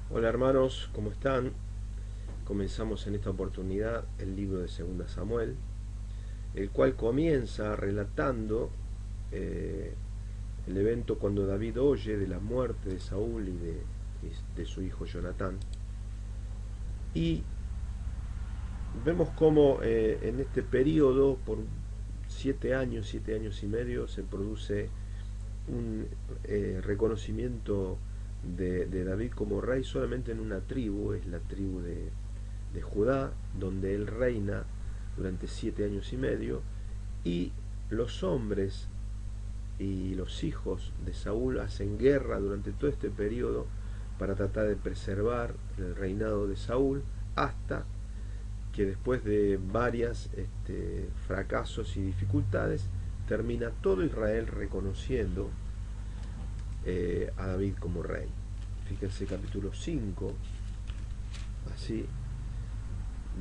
Hola hermanos, ¿cómo están? Comenzamos en esta oportunidad el libro de Segunda Samuel, el cual comienza relatando eh, el evento cuando David oye de la muerte de Saúl y de su hijo Jonatán. Y vemos cómo en este periodo, por 7 años y medio, se produce un reconocimiento de David como rey solamente en una tribu, es la tribu de Judá, donde él reina durante 7 años y medio, y los hombres y los hijos de Saúl hacen guerra durante todo este periodo para tratar de preservar el reinado de Saúl hasta que después de varias fracasos y dificultades termina todo Israel reconociendo a David como rey. Fíjense capítulo 5, así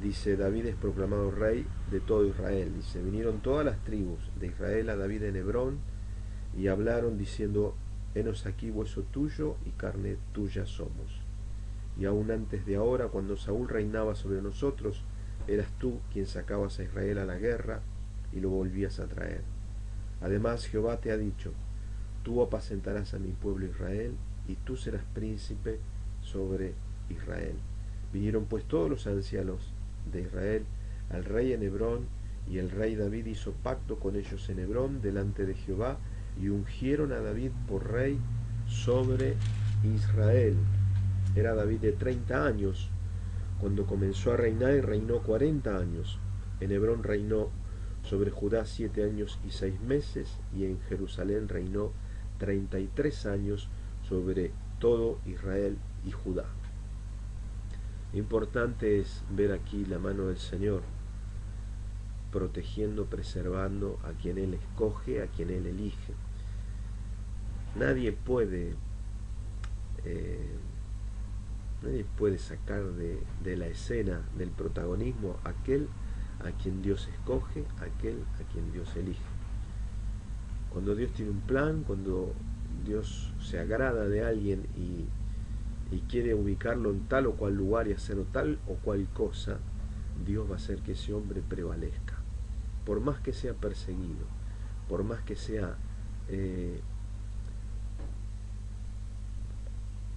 dice: David es proclamado rey de todo Israel. Dice: vinieron todas las tribus de Israel a David en Hebrón y hablaron diciendo: henos aquí hueso tuyo y carne tuya somos. Y aún antes de ahora, cuando Saúl reinaba sobre nosotros, eras tú quien sacabas a Israel a la guerra y lo volvías a traer. Además Jehová te ha dicho: tú apacentarás a mi pueblo Israel, y tú serás príncipe sobre Israel. Vinieron pues todos los ancianos de Israel al rey en Hebrón, y el rey David hizo pacto con ellos en Hebrón delante de Jehová, y ungieron a David por rey sobre Israel. Era David de 30 años cuando comenzó a reinar, y reinó 40 años. En Hebrón reinó sobre Judá 7 años y 6 meses, y en Jerusalén reinó 33 años sobre todo Israel y Judá. Importante es ver aquí la mano del Señor protegiendo, preservando a quien Él escoge, a quien Él elige. Nadie puede, eh, nadie puede sacar de la escena, del protagonismo, aquel a quien Dios escoge, aquel a quien Dios elige. Cuando Dios tiene un plan, cuando Dios se agrada de alguien y quiere ubicarlo en tal o cual lugar y hacer tal o cual cosa, Dios va a hacer que ese hombre prevalezca. Por más que sea perseguido, por más que sea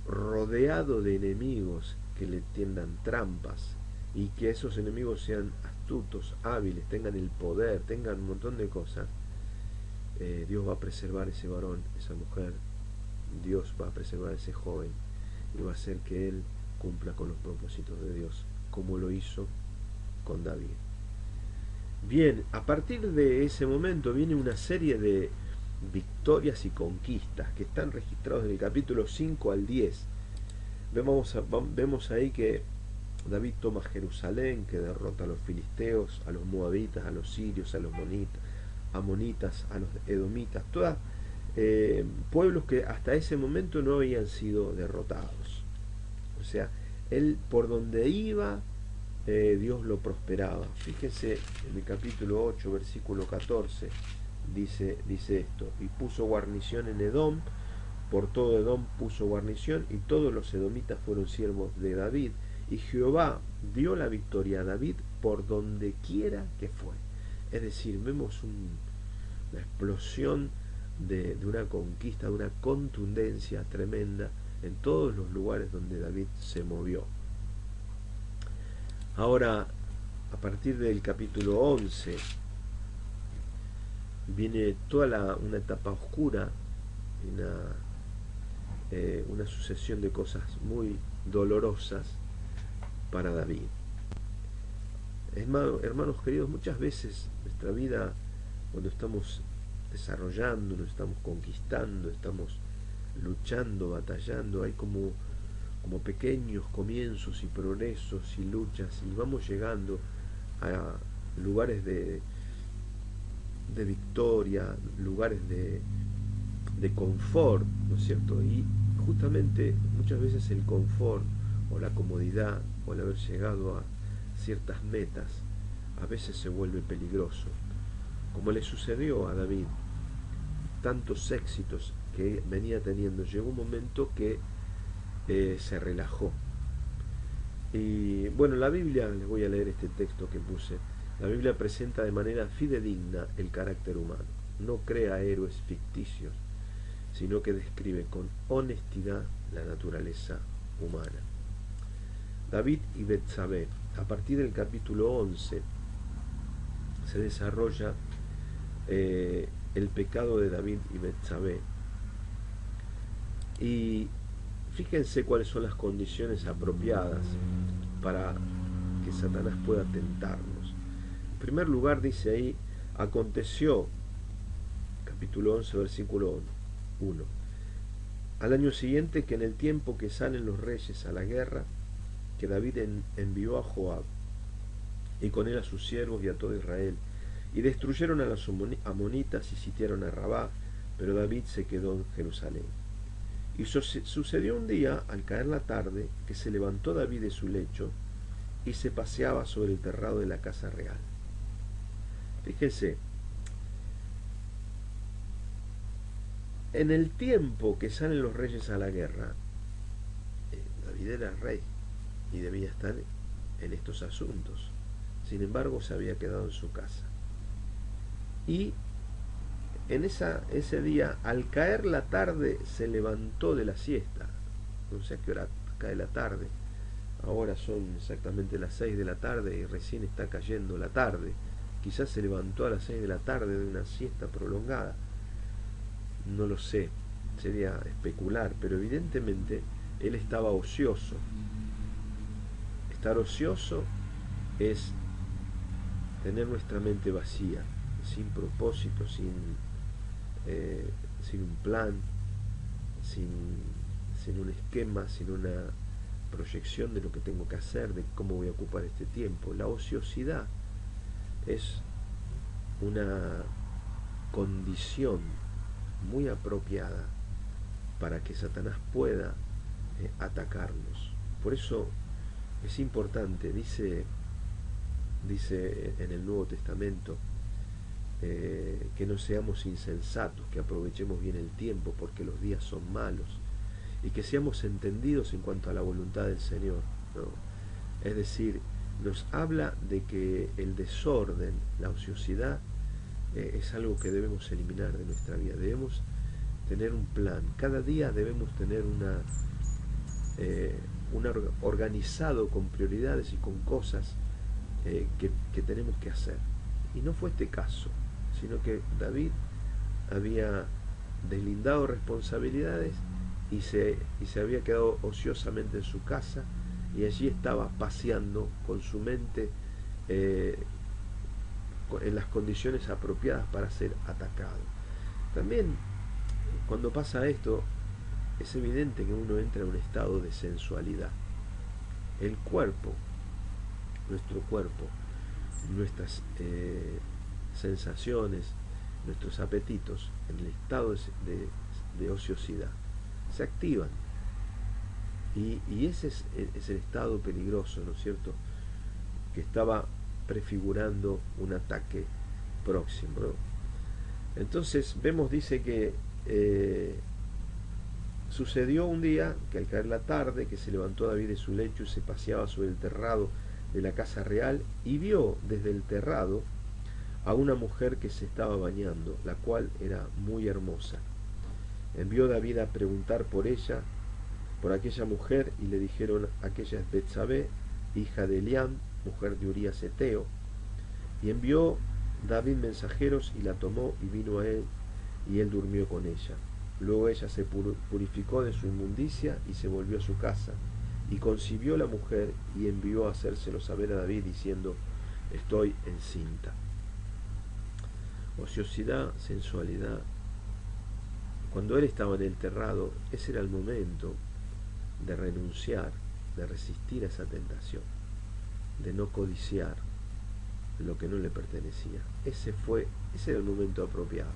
rodeado de enemigos que le tiendan trampas, y que esos enemigos sean astutos, hábiles, tengan el poder, tengan un montón de cosas, Dios va a preservar ese varón, esa mujer. Dios va a preservar ese joven y va a hacer que él cumpla con los propósitos de Dios, como lo hizo con David. Bien, a partir de ese momento viene una serie de victorias y conquistas que están registrados en el capítulo 5 al 10. Vemos ahí que David toma Jerusalén, que derrota a los filisteos, a los moabitas, a los sirios, a los amonitas, a los edomitas, todas pueblos que hasta ese momento no habían sido derrotados. O sea, él por donde iba, Dios lo prosperaba. Fíjense en el capítulo 8, versículo 14, dice esto: y puso guarnición en Edom, por todo Edom puso guarnición, y todos los edomitas fueron siervos de David, y Jehová dio la victoria a David por donde quiera que fue. Es decir, vemos una explosión de una conquista, de una contundencia tremenda en todos los lugares donde David se movió. Ahora, a partir del capítulo 11, viene toda una etapa oscura, una sucesión de cosas muy dolorosas para David. Hermanos queridos, muchas veces nuestra vida, cuando estamos desarrollando, nos estamos conquistando, estamos luchando, batallando, hay como pequeños comienzos y progresos y luchas, y vamos llegando a lugares de victoria, lugares de confort, ¿no es cierto? Y justamente muchas veces el confort o la comodidad o el haber llegado a ciertas metas a veces se vuelve peligroso, como le sucedió a David. Tantos éxitos que venía teniendo, llegó un momento que se relajó. Y bueno, la Biblia, les voy a leer este texto que puse. La Biblia presenta de manera fidedigna el carácter humano. No crea héroes ficticios, sino que describe con honestidad la naturaleza humana. David y Betsabé. A partir del capítulo 11 se desarrolla el pecado de David y Betsabé. Y fíjense cuáles son las condiciones apropiadas para que Satanás pueda tentarnos. En primer lugar dice ahí, aconteció, capítulo 11, versículo 1, al año siguiente que en el tiempo que salen los reyes a la guerra, que David envió a Joab, y con él a sus siervos y a todo Israel, y destruyeron a los amonitas y sitiaron a Rabá, pero David se quedó en Jerusalén. Y sucedió un día, al caer la tarde, que se levantó David de su lecho y se paseaba sobre el terrado de la casa real. Fíjense, en el tiempo que salen los reyes a la guerra, David era rey y debía estar en estos asuntos. Sin embargo, se había quedado en su casa. Y en ese día, al caer la tarde, se levantó de la siesta. No sé a qué hora cae la tarde. Ahora son exactamente las 6 de la tarde y recién está cayendo la tarde. Quizás se levantó a las 6 de la tarde de una siesta prolongada. No lo sé, sería especular, pero evidentemente él estaba ocioso. Estar ocioso es tener nuestra mente vacía, sin propósito, sin un plan, sin un esquema, sin una proyección de lo que tengo que hacer, de cómo voy a ocupar este tiempo. La ociosidad es una condición muy apropiada para que Satanás pueda atacarnos. Por eso es importante, dice en el Nuevo Testamento, que no seamos insensatos, que aprovechemos bien el tiempo porque los días son malos, y que seamos entendidos en cuanto a la voluntad del Señor, ¿no? Es decir, nos habla de que el desorden, la ociosidad, es algo que debemos eliminar de nuestra vida. Debemos tener un plan. Cada día debemos tener un organizado con prioridades y con cosas que tenemos que hacer. Y no fue este caso, sino que David había deslindado responsabilidades y se había quedado ociosamente en su casa, y allí estaba paseando con su mente en las condiciones apropiadas para ser atacado. También cuando pasa esto es evidente que uno entra en un estado de sensualidad. El cuerpo, nuestro cuerpo, nuestras sensaciones, nuestros apetitos en el estado de ociosidad se activan, y ese es el estado peligroso, ¿no es cierto?, que estaba prefigurando un ataque próximo, ¿no? Entonces vemos, dice que sucedió un día que al caer la tarde, que se levantó David de su lecho y se paseaba sobre el terrado de la casa real, y vio desde el terrado a una mujer que se estaba bañando, la cual era muy hermosa. Envió David a preguntar por ella, por aquella mujer, y le dijeron: aquella es Betsabé, hija de Eliam, mujer de Urías Eteo. Y envió David mensajeros y la tomó y vino a él, y él durmió con ella. Luego ella se purificó de su inmundicia y se volvió a su casa, y concibió la mujer y envió a hacérselo saber a David diciendo: estoy encinta. Ociosidad, sensualidad. Cuando él estaba en el terrado, ese era el momento de renunciar, de resistir a esa tentación, de no codiciar lo que no le pertenecía. Ese era el momento apropiado.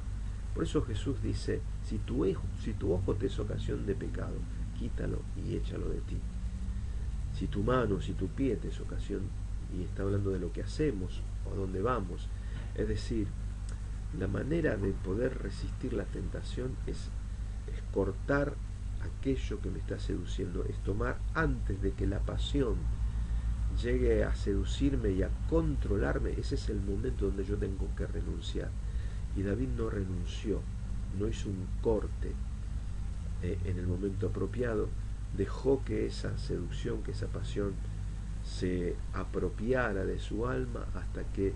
Por eso Jesús dice: si tu ojo te es ocasión de pecado, quítalo y échalo de ti. Si tu mano, si tu pie te es ocasión, y está hablando de lo que hacemos o dónde vamos, es decir, la manera de poder resistir la tentación es cortar aquello que me está seduciendo, es tomar antes de que la pasión llegue a seducirme y a controlarme. Ese es el momento donde yo tengo que renunciar. Y David no renunció, no hizo un corte en el momento apropiado, dejó que esa seducción, que esa pasión se apropiara de su alma hasta que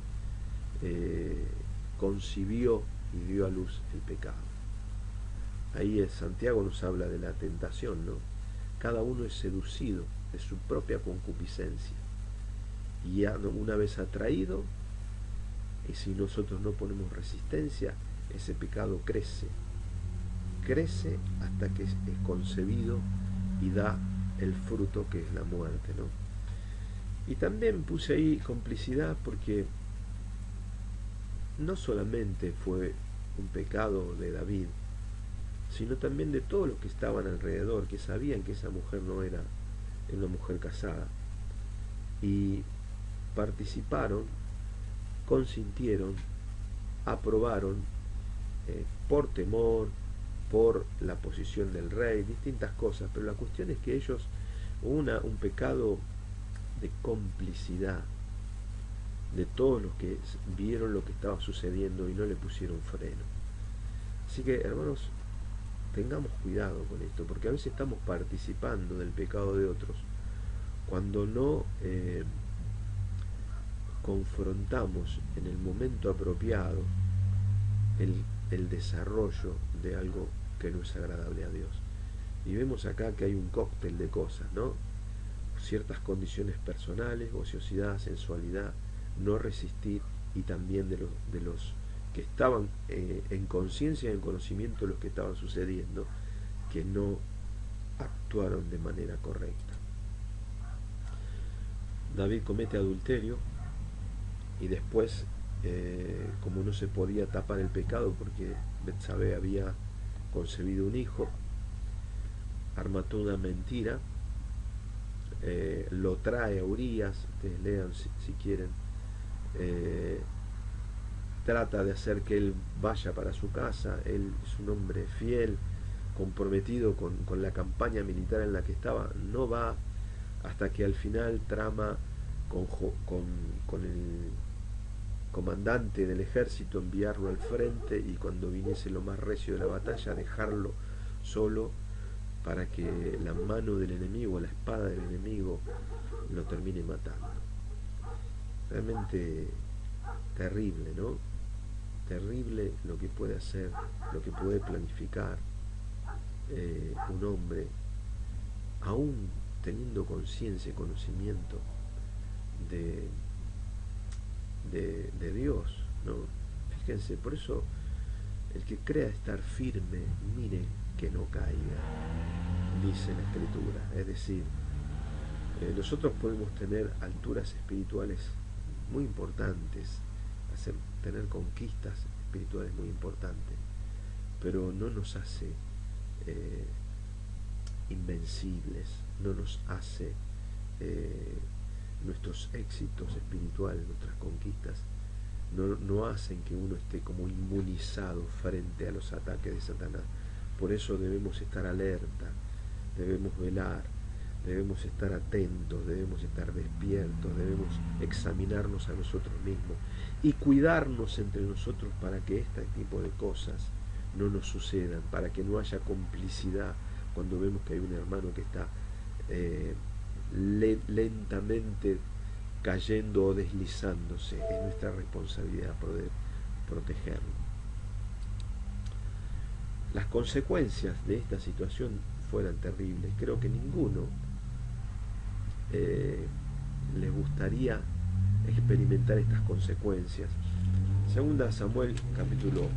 concibió y dio a luz el pecado. Ahí Santiago nos habla de la tentación, ¿no? Cada uno es seducido de su propia concupiscencia, y una vez atraído, y si nosotros no ponemos resistencia, ese pecado crece hasta que es concebido y da el fruto, que es la muerte, ¿no? Y también puse ahí complicidad, porque no solamente fue un pecado de David, sino también de todos los que estaban alrededor, que sabían que esa mujer no era una mujer casada, y participaron, consintieron, aprobaron, por temor, por la posición del rey, distintas cosas, pero la cuestión es que ellos, hubo un pecado de complicidad de todos los que vieron lo que estaba sucediendo y no le pusieron freno. Así que, hermanos, tengamos cuidado con esto, porque a veces estamos participando del pecado de otros cuando no confrontamos en el momento apropiado el desarrollo de algo que no es agradable a Dios. Y vemos acá que hay un cóctel de cosas, ¿no? Ciertas condiciones personales, ociosidad, sensualidad, no resistir, y también de los que estaban en conciencia y en conocimiento de lo que estaba sucediendo, que no actuaron de manera correcta. David comete adulterio, y después, como no se podía tapar el pecado porque Betsabé había concebido un hijo, arma toda una mentira, lo trae a Urías, ustedes lean si quieren, trata de hacer que él vaya para su casa. Él es un hombre fiel, comprometido con la campaña militar en la que estaba, no va, hasta que al final trama con el comandante del ejército enviarlo al frente, y cuando viniese lo más recio de la batalla, dejarlo solo para que la mano del enemigo, la espada del enemigo, lo termine matando. Realmente terrible, ¿no? Terrible lo que puede hacer, lo que puede planificar un hombre, aún teniendo conciencia y conocimiento de Dios, ¿no? Fíjense, por eso el que crea estar firme, mire que no caiga, dice la Escritura. Es decir, nosotros podemos tener alturas espirituales muy importantes, tener conquistas espirituales muy importantes, pero no nos hace invencibles, no nos hace nuestros éxitos espirituales, nuestras conquistas, no hacen que uno esté como inmunizado frente a los ataques de Satanás. Por eso debemos estar alerta, debemos velar, debemos estar atentos, debemos estar despiertos, debemos examinarnos a nosotros mismos y cuidarnos entre nosotros para que este tipo de cosas no nos sucedan, para que no haya complicidad cuando vemos que hay un hermano que está lentamente cayendo o deslizándose. Es nuestra responsabilidad poder protegerlo. Las consecuencias de esta situación fueran terribles. Creo que ninguno les gustaría experimentar estas consecuencias. Segunda Samuel capítulo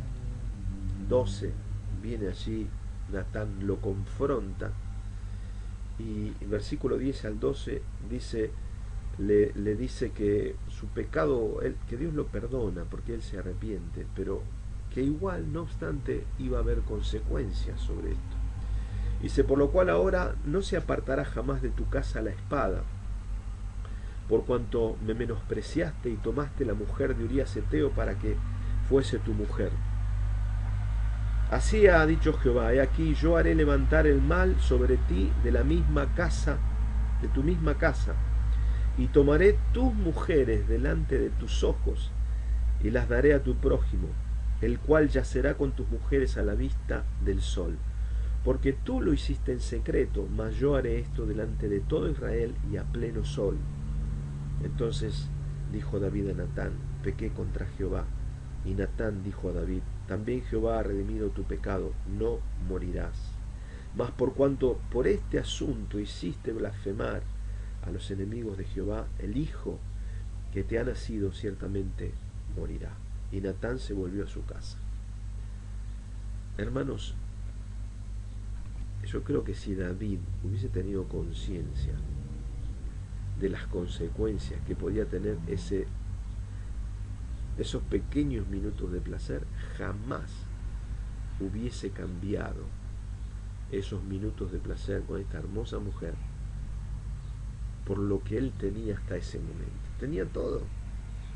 12, viene allí, Natán lo confronta, y en versículo 10 al 12 dice, le dice que su pecado, que Dios lo perdona porque él se arrepiente, pero que igual, no obstante, iba a haber consecuencias sobre esto. Dice, por lo cual ahora no se apartará jamás de tu casa la espada, por cuanto me menospreciaste y tomaste la mujer de Urías Eteo para que fuese tu mujer. Así ha dicho Jehová, he aquí yo haré levantar el mal sobre ti de la misma casa, de tu misma casa, y tomaré tus mujeres delante de tus ojos, y las daré a tu prójimo, el cual yacerá con tus mujeres a la vista del sol. Porque tú lo hiciste en secreto, mas yo haré esto delante de todo Israel y a pleno sol. Entonces dijo David a Natán, pequé contra Jehová. Y Natán dijo a David, también Jehová ha redimido tu pecado, no morirás. Mas por cuanto por este asunto hiciste blasfemar a los enemigos de Jehová, el hijo que te ha nacido ciertamente morirá. Y Natán se volvió a su casa. Hermanos, yo creo que si David hubiese tenido conciencia de las consecuencias que podía tener esos pequeños minutos de placer, jamás hubiese cambiado esos minutos de placer con esta hermosa mujer por lo que él tenía hasta ese momento. Tenía todo,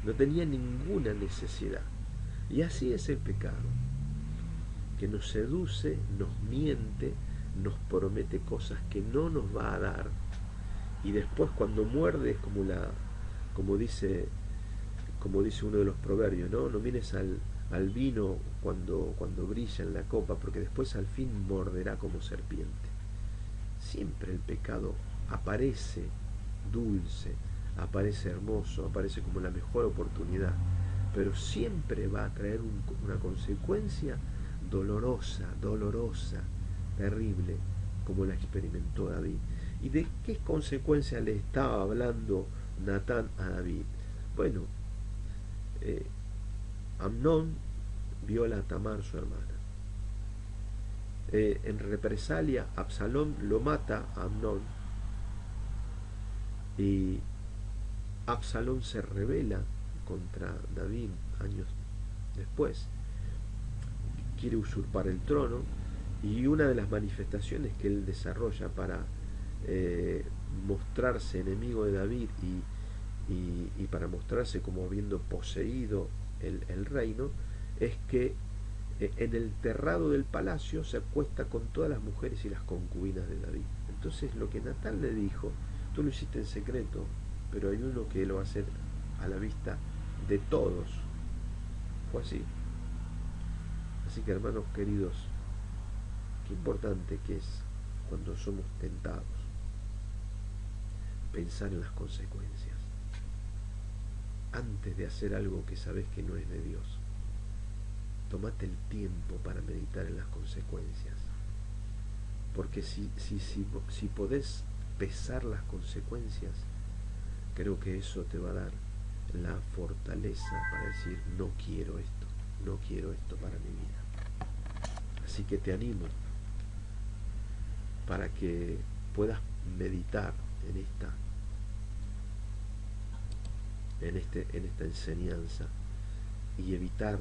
no tenía ninguna necesidad. Y así es el pecado, que nos seduce, nos miente, nos promete cosas que no nos va a dar, y después cuando muerde es como dice uno de los proverbios, no mires al vino cuando brilla en la copa, porque después al fin morderá como serpiente. Siempre el pecado aparece dulce, aparece hermoso, aparece como la mejor oportunidad, pero siempre va a traer una consecuencia dolorosa, terrible, como la experimentó David. ¿Y de qué consecuencia le estaba hablando Natán a David? Bueno, Amnón viola a Tamar, su hermana. En represalia, Absalón lo mata a Amnón, y Absalón se rebela contra David años después. Quiere usurpar el trono, y una de las manifestaciones que él desarrolla para mostrarse enemigo de David y para mostrarse como habiendo poseído el reino, es que en el terrado del palacio se acuesta con todas las mujeres y las concubinas de David. Entonces lo que Natán le dijo, tú lo hiciste en secreto, pero hay uno que lo va a hacer a la vista de todos. Fue así. Así que, hermanos queridos, qué importante que es, cuando somos tentados, pensar en las consecuencias antes de hacer algo que sabes que no es de Dios. Tómate el tiempo para meditar en las consecuencias, porque si podés pesar las consecuencias, creo que eso te va a dar la fortaleza para decir, no quiero esto para mi vida. Así que te animo para que puedas meditar en esta enseñanza y evitar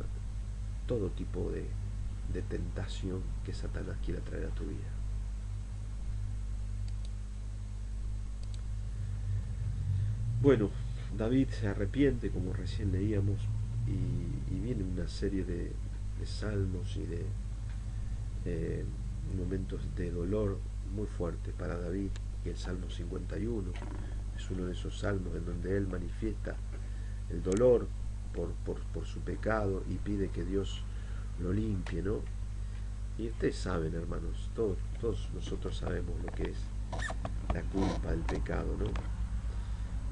todo tipo de tentación que Satanás quiera traer a tu vida. Bueno, David se arrepiente, como recién leíamos, y viene una serie de salmos y de momentos de dolor muy fuertes para David. Y el Salmo 51 es uno de esos salmos en donde él manifiesta el dolor por su pecado y pide que Dios lo limpie, ¿no? Y ustedes saben, hermanos, todos nosotros sabemos lo que es la culpa del pecado, ¿no?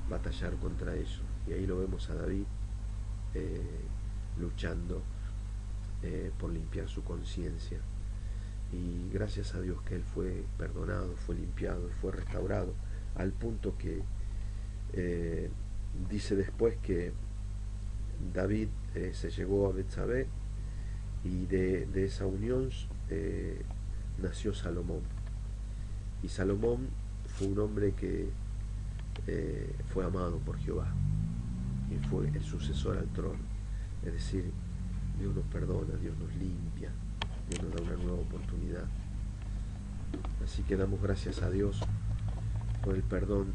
Batallar contra eso. Y ahí lo vemos a David luchando por limpiar su conciencia. Y gracias a Dios que él fue perdonado, fue limpiado, fue restaurado, al punto que dice después que David se llegó a Betsabé, y de esa unión nació Salomón. Y Salomón fue un hombre que fue amado por Jehová y fue el sucesor al trono. Es decir, Dios nos perdona, Dios nos limpia, Dios nos da una nueva oportunidad. Así que damos gracias a Dios por el perdón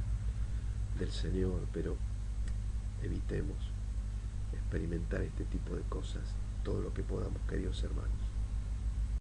del Señor, pero evitemos experimentar este tipo de cosas todo lo que podamos, queridos hermanos.